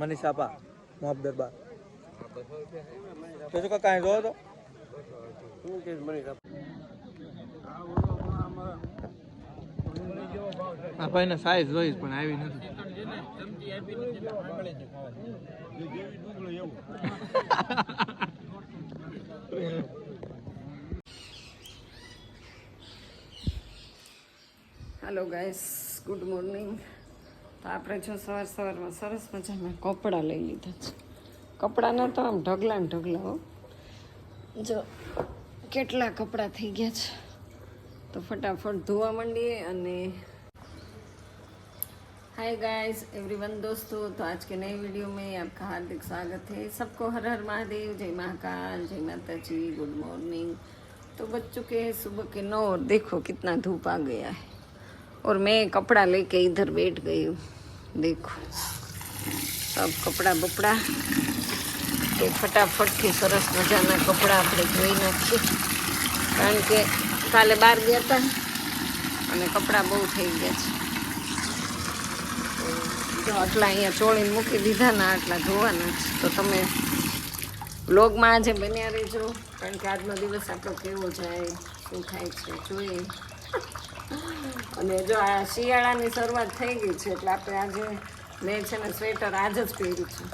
મનીષાપા મોહબ દરબાર તો શું કાંઈ જોયો તો શું કે આ ભાઈને સાઈઝ જોઈશ પણ આવી નથી. Hello guys, good morning. તો આપણે જો સવારમાં સરસ મજાના કપડાં લઈ લીધા છે. કપડાના તો આમ ઢગલા ને ઢગલા હો, જો કેટલા કપડાં થઈ ગયા છે. તો ફટાફટ ધોવા માંડીએ. અને हाय गाइस एवरीवन दोस्तों, तो आज के नए वीडियो में आपका हार्दिक स्वागत है. सबको हर हर महादेव, जय महाकाल, जय माता जी, गुड मॉर्निंग. तो बज चुके हैं सुबह के 9 और देखो कितना धूप आ गया है. और मैं कपड़ा लेके इधर बैठ गई हूँ. देखो સબ કપડાં બપડા તે ફટાફટથી સરસ મજાના કપડાં આપણે ધોઈ નાખીએ, કારણ કે કાલે બહાર ગયા હતા અને કપડાં બહુ થઈ ગયા છે. જો આટલા અહીંયા ચોળીને મૂકી દીધા ને આટલા ધોવાના છે. તો તમે વ્લોગમાં આજે બન્યા રહેજો, કારણ કે આજનો દિવસ આપણો કેવો જાય, શું થાય છે જોઈએ. અને જો આ શિયાળાની શરૂઆત થઈ ગઈ છે એટલે આપણે આજે મેં છે ને સ્વેટર આજ જ પહેર્યું છે,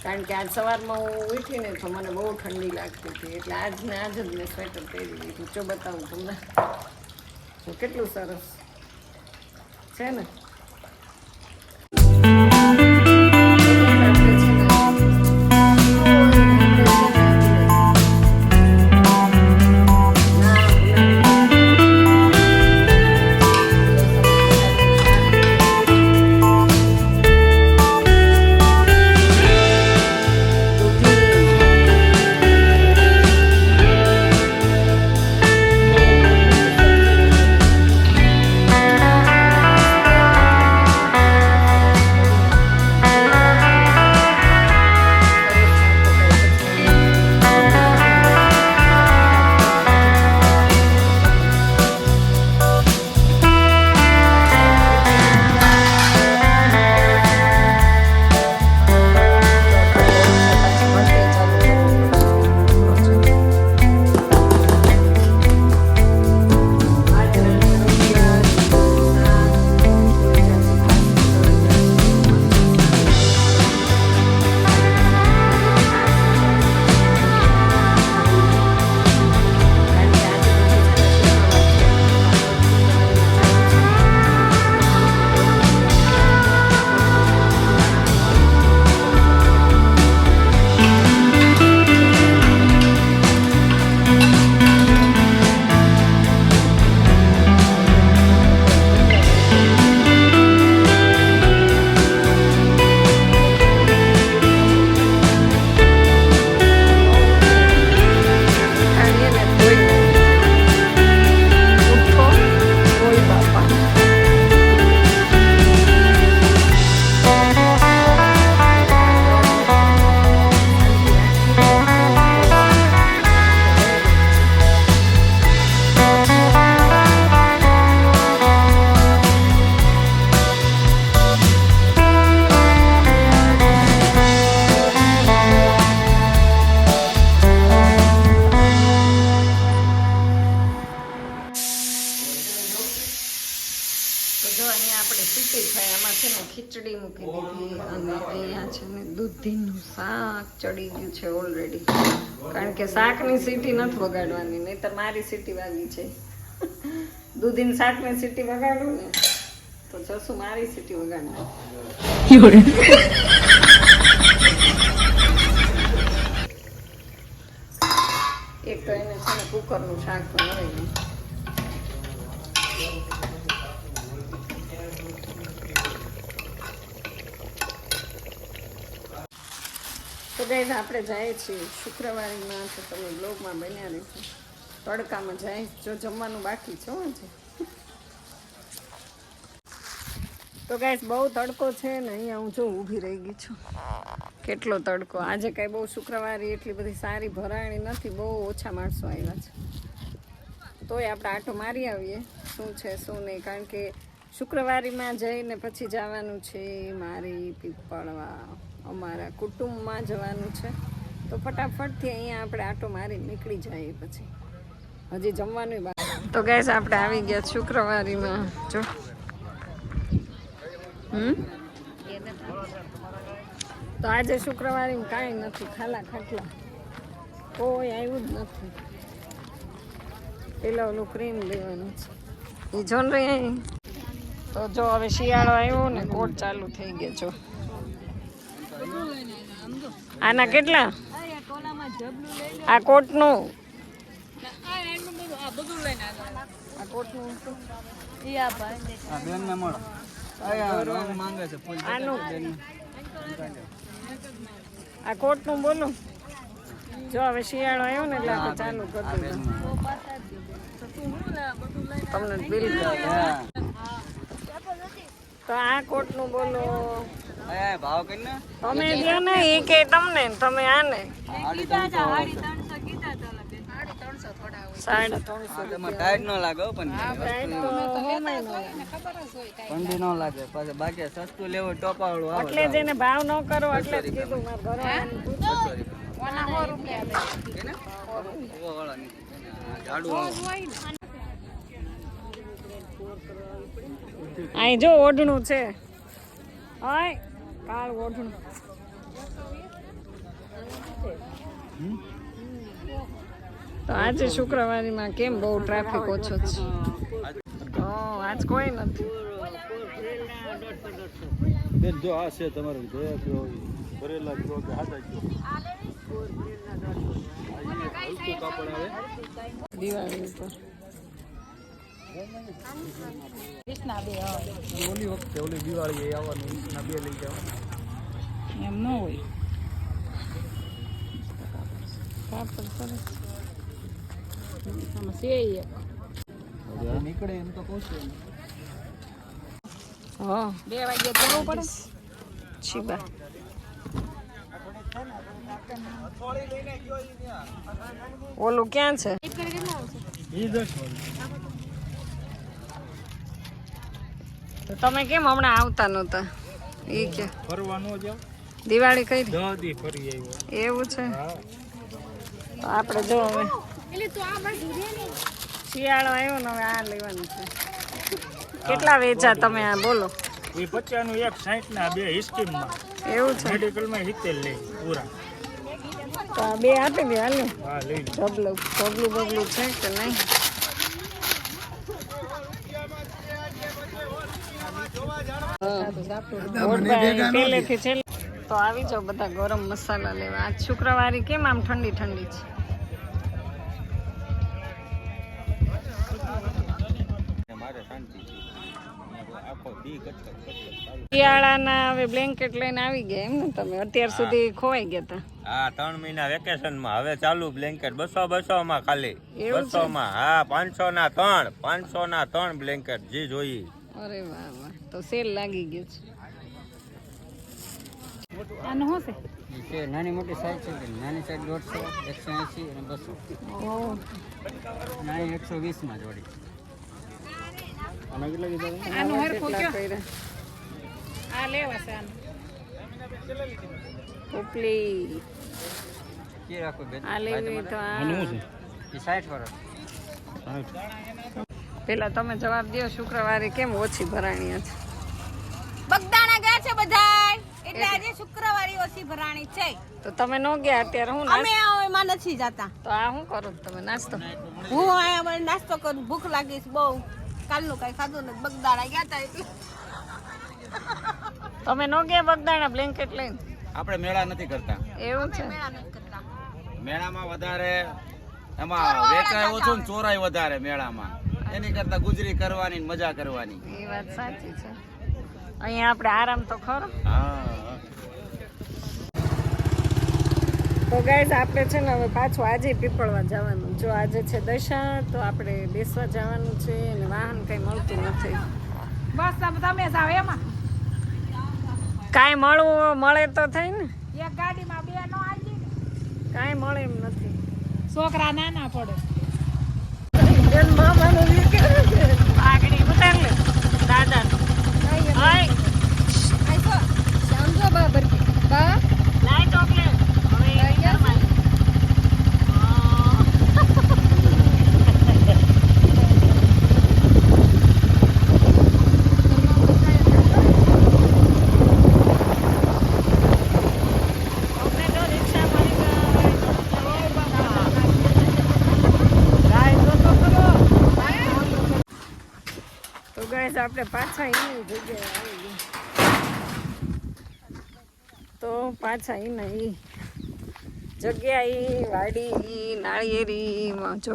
કારણ કે આજ સવારમાં હું ઉઠીને તો મને બહુ ઠંડી લાગતી હતી, એટલે આજને આજ જ મેં સ્વેટર પહેરી લીધું. જો બતાવું તમને, જો કેટલું સરસ છે ને. ખીચડી મૂકી દીધી અને અહીંયા છે ને દૂધીનું શાક ચડી ગયું છે ઓલરેડી, કારણ કે શાકની સીટી નથી વગાડવાની, નહીંતર મારી સીટી વાગી છે. દૂધીનું શાકની સીટી વગાડું ને તો જશું મારી સીટી વગાડવાની. એક તો એને છે ને કુકરનું શાક બનાવી. તો ગાઈઝ આપણે જઈએ છીએ શુક્રવારીમાં, તો તમે બ્લોગમાં બન્યા રહીશું. તડકામાં જાય, જો જમવાનું બાકી છે આજે. તો ગાઈઝ બહુ તડકો છે ને અહીંયા હું જો ઊભી રહી ગઈ છું. કેટલો તડકો આજે, કાંઈ બહુ શુક્રવારી એટલી બધી સારી ભરાણી નથી, બહુ ઓછા માણસો આવ્યા છે. તોય આપણે આટો મારી આવીએ શું છે શું નહીં, કારણ કે શુક્રવારીમાં જઈને પછી જવાનું છે મારી પીપળવા, અમારા કુટુંબમાં જવાનું છે. તો ફટાફટથી અહીંયા આપણે આટો મારી નીકળી જઈએ, પછી હજી જમવાનું બાકી. તો ગાઈસ આપણે આવી ગયા શુક્રવારીમાં. જો તો આજે શુક્રવારીમાં કાંઈ નથી, ખાલા ખાટલા, કોઈ આવ્યું જ નથી. પેલા ઓલું ક્રીમ લેવાનું છે એ જોન રહી. તો જો હવે શિયાળો આવ્યો ને, કોટ ચાલુ થઈ ગયા. જો આના કેટલા, આ કોટનું, આ કોટનું આનું, આ કોટનું બોલો. જો હવે શિયાળો આવ્યો ને એટલે આપણે ચાલુ કરી દીધું. તમને બિલ. તો તો આ કોટનું બોલો ભાવ કઈ ને તમે જે ને એ કે તમને ને તમે આને 350 ટાઈટ ન લાગે પણ ટાઈટ તો હોમાય ન લાગે. ઠંડી ન લાગે પછી બાકી સસ્તું લેવું ટોપાવાળું આવે એટલે જેને ભાવ ન કરો એટલે જ કીધું મારા ઘરવાળાને પૂછો. અહીં જો ઓઢણું છે ઓય કાળ ઓઢણું તો આજે શુક્રવારીમાં કેમ બહુ ટ્રાફિક ઓછો છે આજ કોઈ નથી બેન જો આ છે તમારે જોયા કયો ભરેલા કયો કે હાથા કયો હલકું કાપડ આવે દિવાળી ઉપર ઓલી વખતે ઓલી દિવાળી આવવાનું ના બે લઈ જવાના એમ ન હોય કાપડ સરસ આમાં છે નીકળે એમ તો કહું છું હા 2 વાગે જવું પડે છીબા ઓલું ક્યાં છે તો તમે કેમ હમણાં આવતા નહોતા એ કે ફરવાનો જાવ દિવાળી કઈ 10 દી ફરી આવ્યો એવું છે તો આપણે જો હવે શિયાળો આવ્યો ને હવે આ લેવાનું છે કેટલા વેચા તમે આ બોલો એ 50 નું એક 60 ના બે સ્કીમમાં એવું છે મેડિકલમાં 70 લે પૂરા તો આ બે આપી દે હાલ હા લઈ ઢગલું બગલું છે કે નહીં પહેલેથી છેલ્લે તો આવી જાઓ બધા ગરમ મસાલા લેવા આજ શુક્રવારે કેમ આમ ઠંડી ઠંડી છે મારે શાંતિ આખો દી શિયાળાના હવે બ્લેન્કેટ લઈને આવી ગયા એમ ને તમે અત્યાર સુધી ખોવાઈ ગયા હતા હા 3 મહિના વેકેશન માં હવે ચાલુ બ્લેન્કેટ 200 માં ખાલી એવું છે? 200 માં હા 500 ના 3 બ્લેન્કેટ જી જોઈએ અરે વાહ વાહ તો સેલ લાગી ગયું છે આનું શું છે નાની મોટી સાઈઝ છે નાની સાઈઝ 150 180 અને 200 ઓહ નાની 120 માં જોડી આના કેટલા કીધા આનું હરખું કયો આ લેવા છે આનું ઉપલી કે રાખો બેન આ લેવી તો આ છે એ 60 વર્ષ પેલા તમે જવાબ દો શુક્રવારે કેમ ઓછી ભરાણી છે બગદાણા ગયા છે બધાય એટલે આજે શુક્રવારે ઓછી ભરાણી છે તો તમે ન ગયા અત્યારે હું અમે એમાં નથી જતા તો આ શું કરો તમે નાસ્તો હું અહીંયા નાસ્તો કરું ભૂખ લાગી છે બહુ કાલનું કઈ ખાધું નથી બગદાણા ગયા હતા એટલે તમે ન ગયા બગદાણા બ્લેન્કેટ લઈને આપણે મેળા નથી કરતા એવું છે મેળા નથી કરતા મેળામાં વધારે એમાં વેચાય ઓછું ને ચોરાય વધારે મેળામાં એની કરતા ગુજરી કરવાની ને મજા કરવાની એ વાત સાચી છે અહીંયા આપણે આરામ તો ખરો હા તો ગાઈઝ આપણે છે ને હવે પાછું આજે પીપળવા જવાનું જો આજે છે દશા તો આપણે બેસવા જવાનું છે અને વાહન કંઈ મળતું નથી બસ તમે જાવ એમાં કાંઈ મળે તો થાય ને એક ગાડીમાં બે નો આવી કાંઈ મળે એમ નથી છોકરા નાના પડે મામાનું આગળ ઉતાર લે દાદા સમજો બાબર બા લાઈટ ઓફ લે હવે આપણે પાછા એની જગ્યાએ આવી ગયા તો પાછા એના એ જગ્યા એ વાડી એ નાળિયેરીમાં જો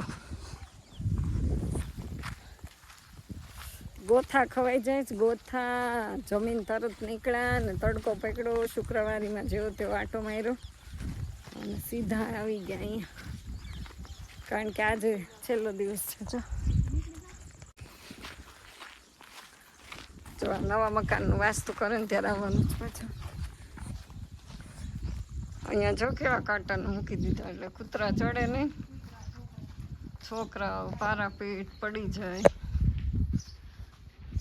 ગોથા ખવાઈ જાય છે ગોથા જમીન તરત નીકળ્યા ને તડકો પકડ્યો શુક્રવારીમાં જેવો તેવો આટો માર્યો અને સીધા આવી ગયા અહીંયા કારણ કે આજે છેલ્લો દિવસ છે જો જો આ નવા મકાનનું વાસ્તુ કરે ને ત્યારે આવવાનું જ પાછું. અહીંયા જો કેવા કાંટા મૂકી દીધા એટલે કૂતરા ચડે નહીં, છોકરાઓ પારાપીટ પડી જાય.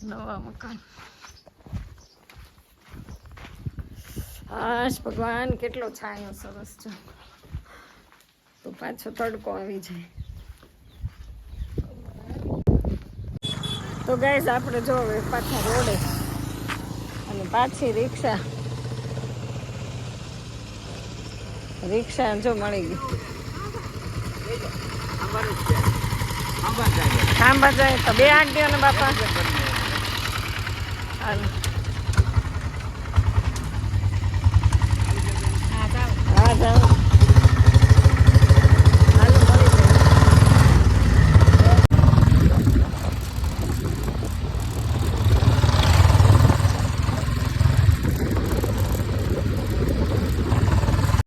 નવા મકાન. હાશ ભગવાન, કેટલો છાંયો સરસ છે. તો પાછો તડકો આવી જાય. તો ગાઈસ આપણે જો હવે પાછા રોડે અને પાછી રિક્ષા જો મળી ગઈ. ખાંભા જાય તો 2 આંટીઓ ને બાપા. હાલો.